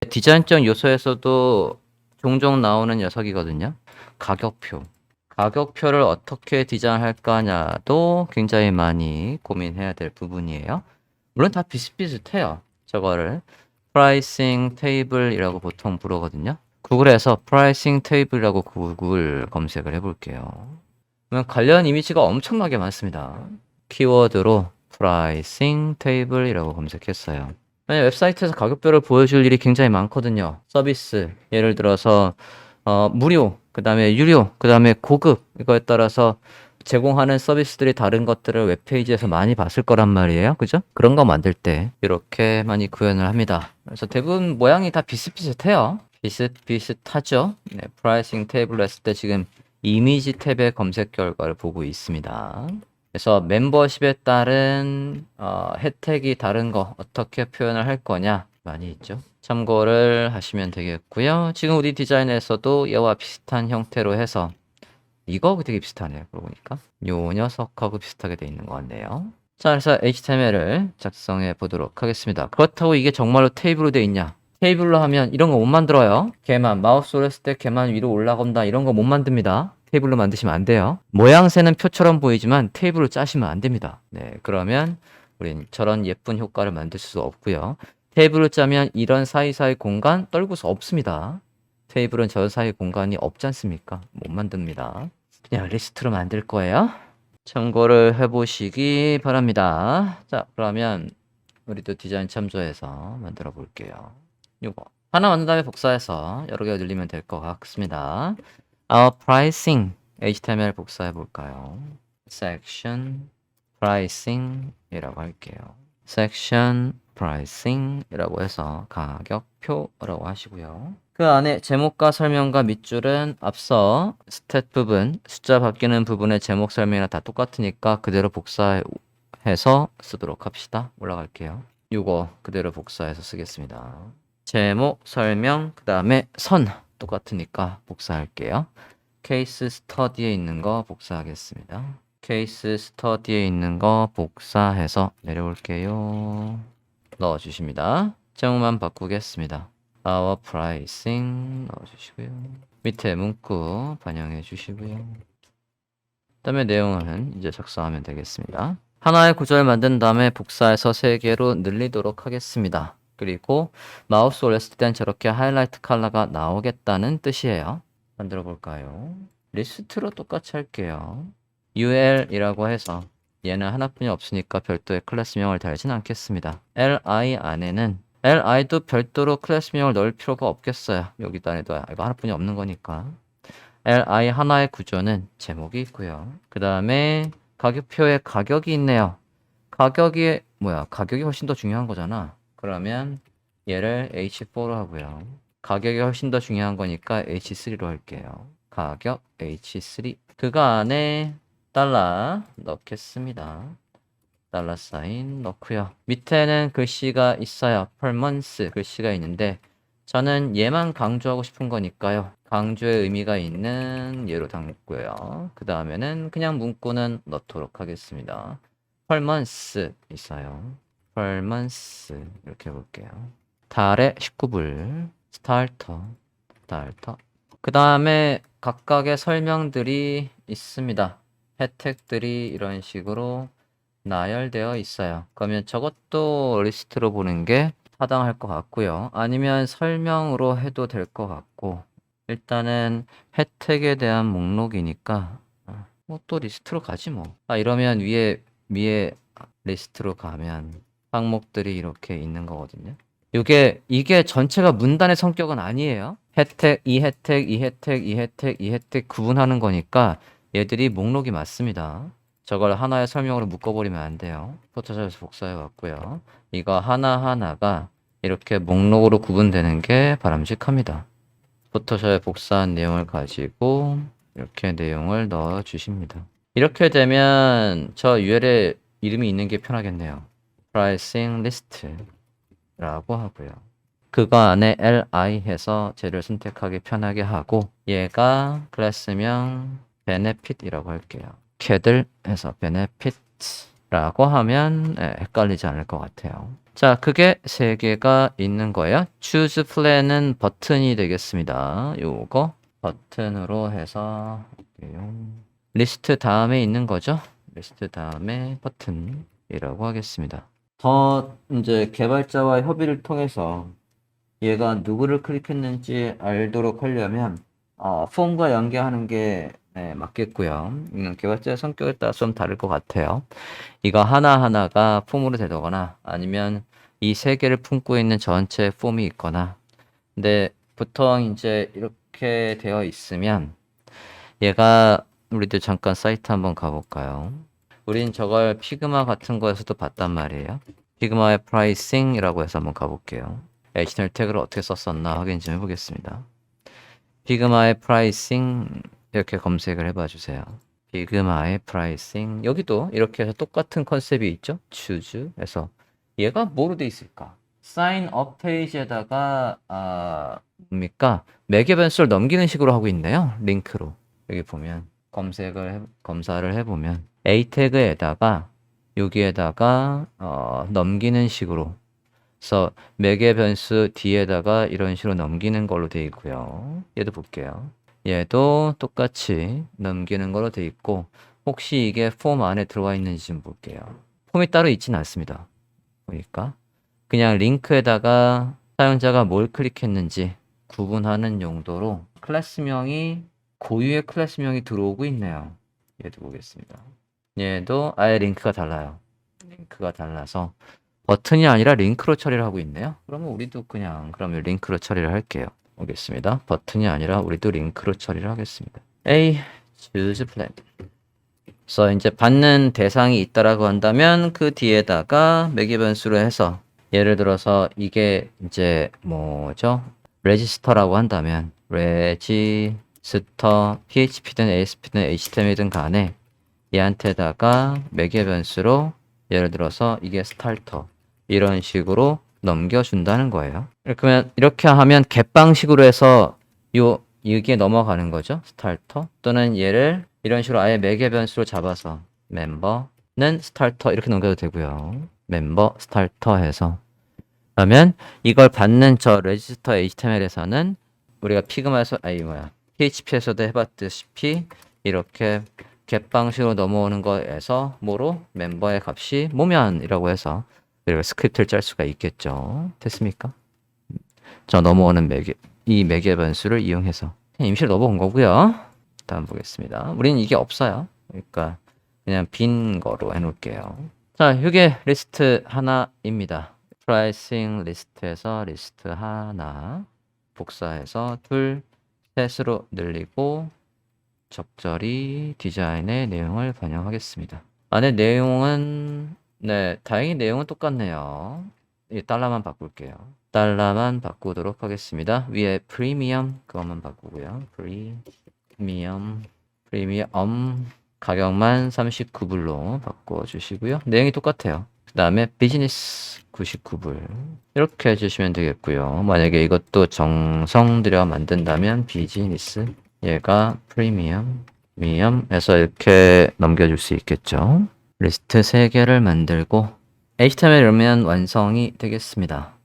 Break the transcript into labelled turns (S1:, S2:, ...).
S1: 디자인적 요소에서도 종종 나오는 녀석이거든요. 가격표. 가격표를 어떻게 디자인할까냐도 굉장히 많이 고민해야 될 부분이에요. 물론 다 비슷비슷해요. 저거를 프라이싱 테이블이라고 보통 부르거든요. 구글에서 프라이싱 테이블이라고 구글 검색을 해볼게요. 그러면 관련 이미지가 엄청나게 많습니다. 키워드로 프라이싱 테이블이라고 검색했어요. 웹사이트에서 가격표를 보여줄 일이 굉장히 많거든요. 서비스, 예를 들어서 무료, 그 다음에 유료, 그 다음에 고급, 이거에 따라서 제공하는 서비스들이 다른 것들을 웹페이지에서 많이 봤을 거란 말이에요. 그죠? 그런 거 만들 때 이렇게 많이 구현을 합니다. 그래서 대부분 모양이 다 비슷비슷해요. 비슷비슷하죠. 네, 프라이싱 테이블로 했을 때 지금 이미지 탭의 검색 결과를 보고 있습니다. 그래서 멤버십에 따른 혜택이 다른 거 어떻게 표현을 할 거냐 많이 있죠. 참고를 하시면 되겠고요. 지금 우리 디자인에서도 얘와 비슷한 형태로 해서 이거 되게 비슷하네요. 그러고 보니까 요 녀석하고 비슷하게 돼 있는 것 같네요. 자, 그래서 HTML을 작성해 보도록 하겠습니다. 그렇다고 이게 정말로 테이블로 돼 있냐? 테이블로 하면 이런 거 못 만들어요. 걔만 마우스로 했을 때 걔만 위로 올라간다 이런 거 못 만듭니다. 테이블로 만드시면 안 돼요. 모양새는 표처럼 보이지만 테이블로 짜시면 안 됩니다. 네, 그러면 우린 저런 예쁜 효과를 만들 수 없고요. 테이블로 짜면 이런 사이사이 공간 떨굴 수 없습니다. 테이블은 저 사이 공간이 없지 않습니까? 못 만듭니다. 그냥 리스트로 만들 거예요. 참고를 해보시기 바랍니다. 자, 그러면 우리도 디자인 참조해서 만들어 볼게요. 요거 하나 만든 다음에 복사해서 여러 개 늘리면 될 것 같습니다. pricing HTML 복사해 볼까요? section pricing 이라고 할게요. section pricing 이라고 해서 가격표라고 하시고요. 그 안에 제목과 설명과 밑줄은 앞서 스탯 부분, 숫자 바뀌는 부분의 제목 설명이랑 다 똑같으니까 그대로 복사해서 쓰도록 합시다. 올라갈게요. 이거 그대로 복사해서 쓰겠습니다. 제목, 설명, 그 다음에 선 똑같으니까 복사할게요. 케이스 스터디에 있는 거 복사하겠습니다. 케이스 스터디에 있는 거 복사해서 내려올게요. 넣어주십니다. 제목만 바꾸겠습니다. our pricing 넣어주시고요. 밑에 문구 반영해 주시고요. 그 다음에 내용은 이제 작성하면 되겠습니다. 하나의 구절 만든 다음에 복사해서 3개로 늘리도록 하겠습니다. 그리고 마우스 올렸을 땐 저렇게 하이라이트 컬러가 나오겠다는 뜻이에요. 만들어 볼까요? 리스트로 똑같이 할게요. ul이라고 해서 얘는 하나뿐이 없으니까 별도의 클래스명을 달진 않겠습니다. li 안에는 li도 별도로 클래스명을 넣을 필요가 없겠어요. 여기도 안에도 이거 하나뿐이 없는 거니까. li 하나의 구조는 제목이 있고요. 그 다음에 가격표에 가격이 있네요. 가격이 가격이 훨씬 더 중요한 거잖아. 그러면 얘를 h4로 하고요. 가격이 훨씬 더 중요한 거니까 h3로 할게요. 가격 h3. 그거 안에 달러 넣겠습니다. 달러 사인 넣고요. 밑에는 글씨가 있어요. per month 글씨가 있는데 저는 얘만 강조하고 싶은 거니까요. 강조의 의미가 있는 얘로 담고요. 그 다음에는 그냥 문구는 넣도록 하겠습니다. per month 있어요. per month 이렇게 해볼게요. 달에 19불 스타터. 그 다음에 각각의 설명들이 있습니다. 혜택들이 이런 식으로 나열되어 있어요. 그러면 저것도 리스트로 보는 게 타당할 것 같고요. 아니면 설명으로 해도 될 것 같고 일단은 혜택에 대한 목록이니까 또 리스트로 가지 뭐. 이러면 위에 리스트로 가면 항목들이 이렇게 있는 거거든요. 이게 전체가 문단의 성격은 아니에요. 혜택, 이 혜택, 이 혜택, 이 혜택, 이 혜택 구분하는 거니까 얘들이 목록이 맞습니다. 저걸 하나의 설명으로 묶어버리면 안 돼요. 포토샵에서 복사해 왔고요. 이거 하나하나가 이렇게 목록으로 구분되는 게 바람직합니다. 포토샵에 복사한 내용을 가지고 이렇게 내용을 넣어 주십니다. 이렇게 되면 저 URL에 이름이 있는 게 편하겠네요. pricing list 라고 하고요. 그거 안에 li 해서 쟤를 선택하기 편하게 하고 얘가 클래스명 benefit이라고 할게요. 걔들 해서 benefit라고 하면 헷갈리지 않을 것 같아요. 자, 그게 세 개가 있는 거예요. choose plan은 버튼이 되겠습니다. 요거 버튼으로 해서 할게요. 리스트 다음에 있는 거죠. 리스트 다음에 버튼이라고 하겠습니다. 더 이제 개발자와 협의를 통해서 얘가 누구를 클릭했는지 알도록 하려면 폼과 연계하는 게 맞겠고요. 개발자의 성격에 따라 좀 다를 것 같아요. 이거 하나하나가 폼으로 되거나 아니면 이 세 개를 품고 있는 전체 폼이 있거나. 근데 보통 이제 이렇게 되어 있으면 얘가 우리도 잠깐 사이트 한번 가볼까요? 우린 저걸 피그마 같은 거에서도 봤단 말이에요. 피그마의 프라이싱이라고 해서 한번 가볼게요. HTML 태그를 어떻게 썼었나 확인 좀 해보겠습니다. 피그마의 프라이싱 이렇게 검색을 해봐 주세요. 피그마의 프라이싱 여기도 이렇게 해서 똑같은 컨셉이 있죠. choose 해서 얘가 뭐로 돼 있을까? 사인 업 페이지에다가 뭡니까? 매개 변수를 넘기는 식으로 하고 있네요. 링크로 여기 보면 검사를 해보면 a 태그에다가 여기에다가 넘기는 식으로 그래서 매개 변수 뒤에다가 이런 식으로 넘기는 걸로 돼 있고요. 얘도 볼게요. 얘도 똑같이 넘기는 걸로 돼 있고 혹시 이게 폼 안에 들어와 있는지 좀 볼게요. 폼이 따로 있지는 않습니다. 보니까 그냥 링크에다가 사용자가 뭘 클릭했는지 구분하는 용도로 클래스명이 고유의 클래스명이 들어오고 있네요. 얘도 보겠습니다. 얘도 아예 링크가 달라요. 링크가 달라서 버튼이 아니라 링크로 처리를 하고 있네요. 그러면 우리도 그러면 링크로 처리를 할게요. 보겠습니다. 버튼이 아니라 우리도 링크로 처리를 하겠습니다. A, choose plan. 그래서 이제 받는 대상이 있다라고 한다면 그 뒤에다가 매개 변수로 해서 예를 들어서 이게 이제 뭐죠? 레지스터라고 한다면 레지스터 PHP든 ASP든 HTML이든 간에 얘한테다가 매개 변수로 예를 들어서 이게 스타터 이런 식으로 넘겨준다는 거예요. 그러면 이렇게 하면 갯방식으로 해서 이게 넘어가는 거죠. 스타터 또는 얘를 이런 식으로 아예 매개 변수로 잡아서 멤버는 스타터 이렇게 넘겨도 되고요. 멤버 스타터 해서 그러면 이걸 받는 저 레지스터 HTML에서는 우리가 피그마에서 PHP에서도 해봤듯이 이렇게 갯방식으로 넘어오는 거에서 뭐로 멤버의 값이 모면이라고 해서 우리가 스크립트를 짤 수가 있겠죠. 됐습니까? 저 넘어오는 이 매개 변수를 이용해서 그냥 임시로 넣어본 거고요. 다음 보겠습니다. 우리는 이게 없어요. 그러니까 그냥 빈 거로 해놓을게요. 자, 이게 리스트 하나입니다. 프라이싱 리스트에서 리스트 하나 복사해서 둘, 셋으로 늘리고 적절히 디자인의 내용을 반영하겠습니다. 안에 내용은 다행히 내용은 똑같네요. 이 달러만 바꿀게요. 달러만 바꾸도록 하겠습니다. 위에 프리미엄 그것만 바꾸고요. 프리미엄 가격만 39불로 바꿔주시고요. 내용이 똑같아요. 그 다음에 비즈니스 99불 이렇게 해주시면 되겠고요. 만약에 이것도 정성 들여 만든다면 비즈니스 얘가 프리미엄에서 이렇게 넘겨줄 수 있겠죠. 리스트 3개를 만들고 HTML 이러면 완성이 되겠습니다.